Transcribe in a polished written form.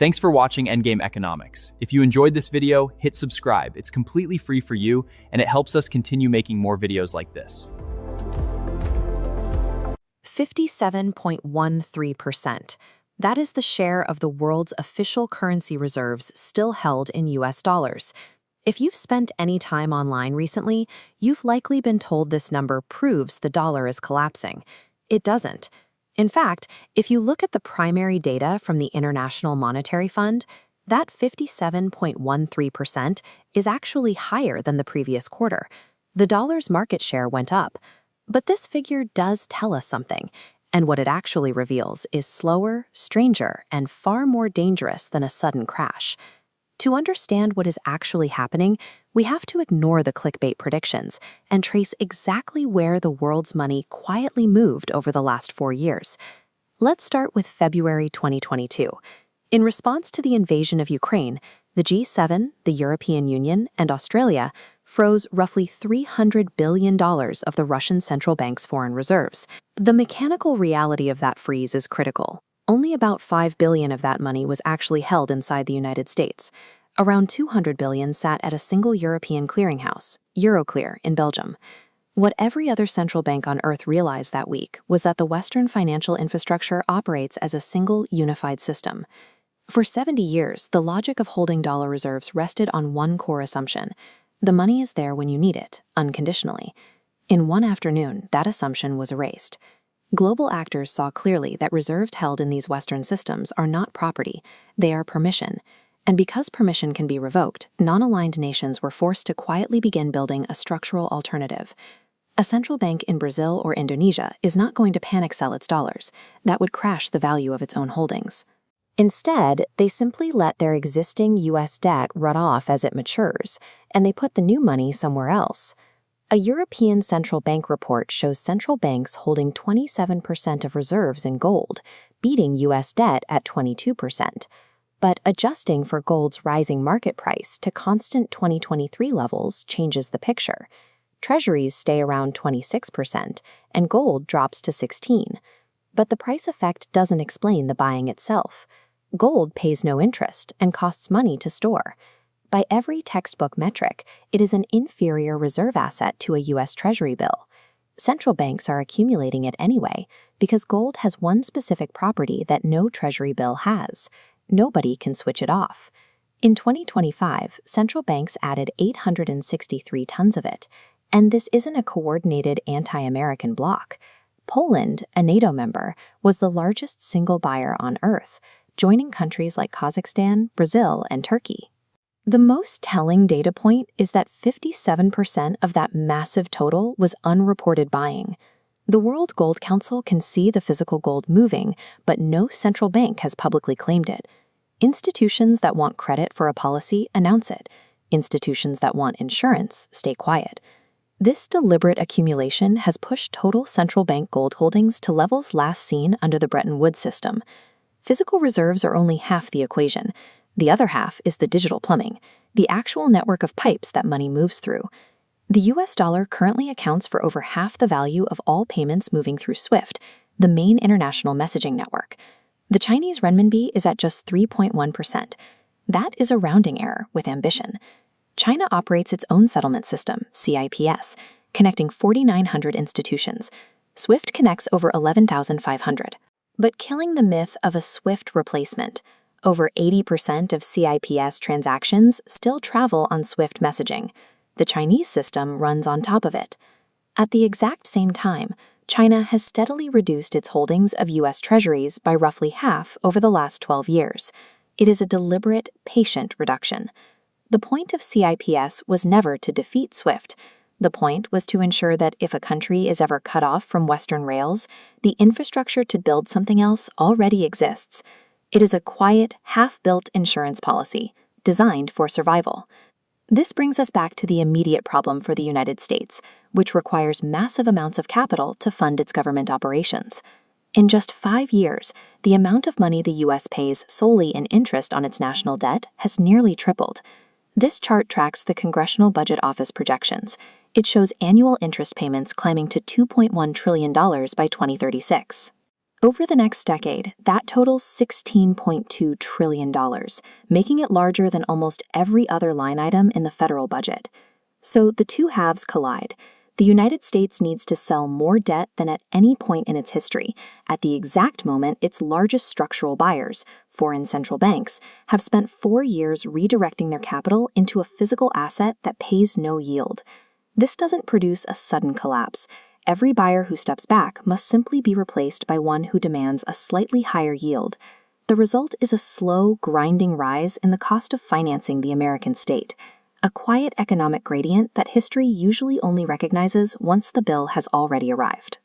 Thanks for watching Endgame Economics. If you enjoyed this video, hit subscribe. It's completely free for you, and it helps us continue making more videos like this. 57.13%. That is the share of the world's official currency reserves still held in US dollars. If you've spent any time online recently, you've likely been told this number proves the dollar is collapsing. It doesn't. In fact, if you look at the primary data from the International Monetary Fund, that 57.13% is actually higher than the previous quarter. The dollar's market share went up. But this figure does tell us something, and what it actually reveals is slower, stranger, and far more dangerous than a sudden crash. To understand what is actually happening, we have to ignore the clickbait predictions and trace exactly where the world's money quietly moved over the last 4 years. Let's start with February 2022. In response to the invasion of Ukraine, the G7, the European Union, and Australia froze roughly $300 billion of the Russian central bank's foreign reserves. The mechanical reality of that freeze is critical. Only about $5 billion of that money was actually held inside the United States. Around $200 billion sat at a single European clearinghouse, Euroclear, in Belgium. What every other central bank on Earth realized that week was that the Western financial infrastructure operates as a single, unified system. For 70 years, the logic of holding dollar reserves rested on one core assumption: the money is there when you need it, unconditionally. In one afternoon, that assumption was erased. Global actors saw clearly that reserves held in these Western systems are not property, they are permission. And because permission can be revoked, non-aligned nations were forced to quietly begin building a structural alternative. A central bank in Brazil or Indonesia is not going to panic sell its dollars. That would crash the value of its own holdings. Instead, they simply let their existing US debt run off as it matures, and they put the new money somewhere else. A European central bank report shows central banks holding 27% of reserves in gold, beating US debt at 22%. But adjusting for gold's rising market price to constant 2023 levels changes the picture. Treasuries stay around 26%, and gold drops to 16%. But the price effect doesn't explain the buying itself. Gold pays no interest and costs money to store. By every textbook metric, it is an inferior reserve asset to a US Treasury bill. Central banks are accumulating it anyway because gold has one specific property that no Treasury bill has. Nobody can switch it off. In 2025, central banks added 863 tons of it, and this isn't a coordinated anti-American bloc. Poland, a NATO member, was the largest single buyer on Earth, joining countries like Kazakhstan, Brazil, and Turkey. The most telling data point is that 57% of that massive total was unreported buying. The World Gold Council can see the physical gold moving, but no central bank has publicly claimed it. Institutions that want credit for a policy announce it. Institutions that want insurance stay quiet. This deliberate accumulation has pushed total central bank gold holdings to levels last seen under the Bretton Woods system. Physical reserves are only half the equation. The other half is the digital plumbing, the actual network of pipes that money moves through. The US dollar currently accounts for over half the value of all payments moving through SWIFT, the main international messaging network. The Chinese renminbi is at just 3.1%. That is a rounding error with ambition. China operates its own settlement system, CIPS, connecting 4,900 institutions. SWIFT connects over 11,500. But killing the myth of a SWIFT replacement, over 80% of CIPS transactions still travel on SWIFT messaging. The Chinese system runs on top of it. At the exact same time, China has steadily reduced its holdings of US Treasuries by roughly half over the last 12 years. It is a deliberate, patient reduction. The point of CIPS was never to defeat SWIFT. The point was to ensure that if a country is ever cut off from Western rails, the infrastructure to build something else already exists. It is a quiet, half-built insurance policy, designed for survival. This brings us back to the immediate problem for the United States, which requires massive amounts of capital to fund its government operations. In just 5 years, the amount of money the U.S. pays solely in interest on its national debt has nearly tripled. This chart tracks the Congressional Budget Office projections. It shows annual interest payments climbing to $2.1 trillion by 2036. Over the next decade, that totals $16.2 trillion, making it larger than almost every other line item in the federal budget. So the two halves collide. The United States needs to sell more debt than at any point in its history. At the exact moment, its largest structural buyers, foreign central banks, have spent 4 years redirecting their capital into a physical asset that pays no yield. This doesn't produce a sudden collapse. Every buyer who steps back must simply be replaced by one who demands a slightly higher yield. The result is a slow, grinding rise in the cost of financing the American state, a quiet economic gradient that history usually only recognizes once the bill has already arrived.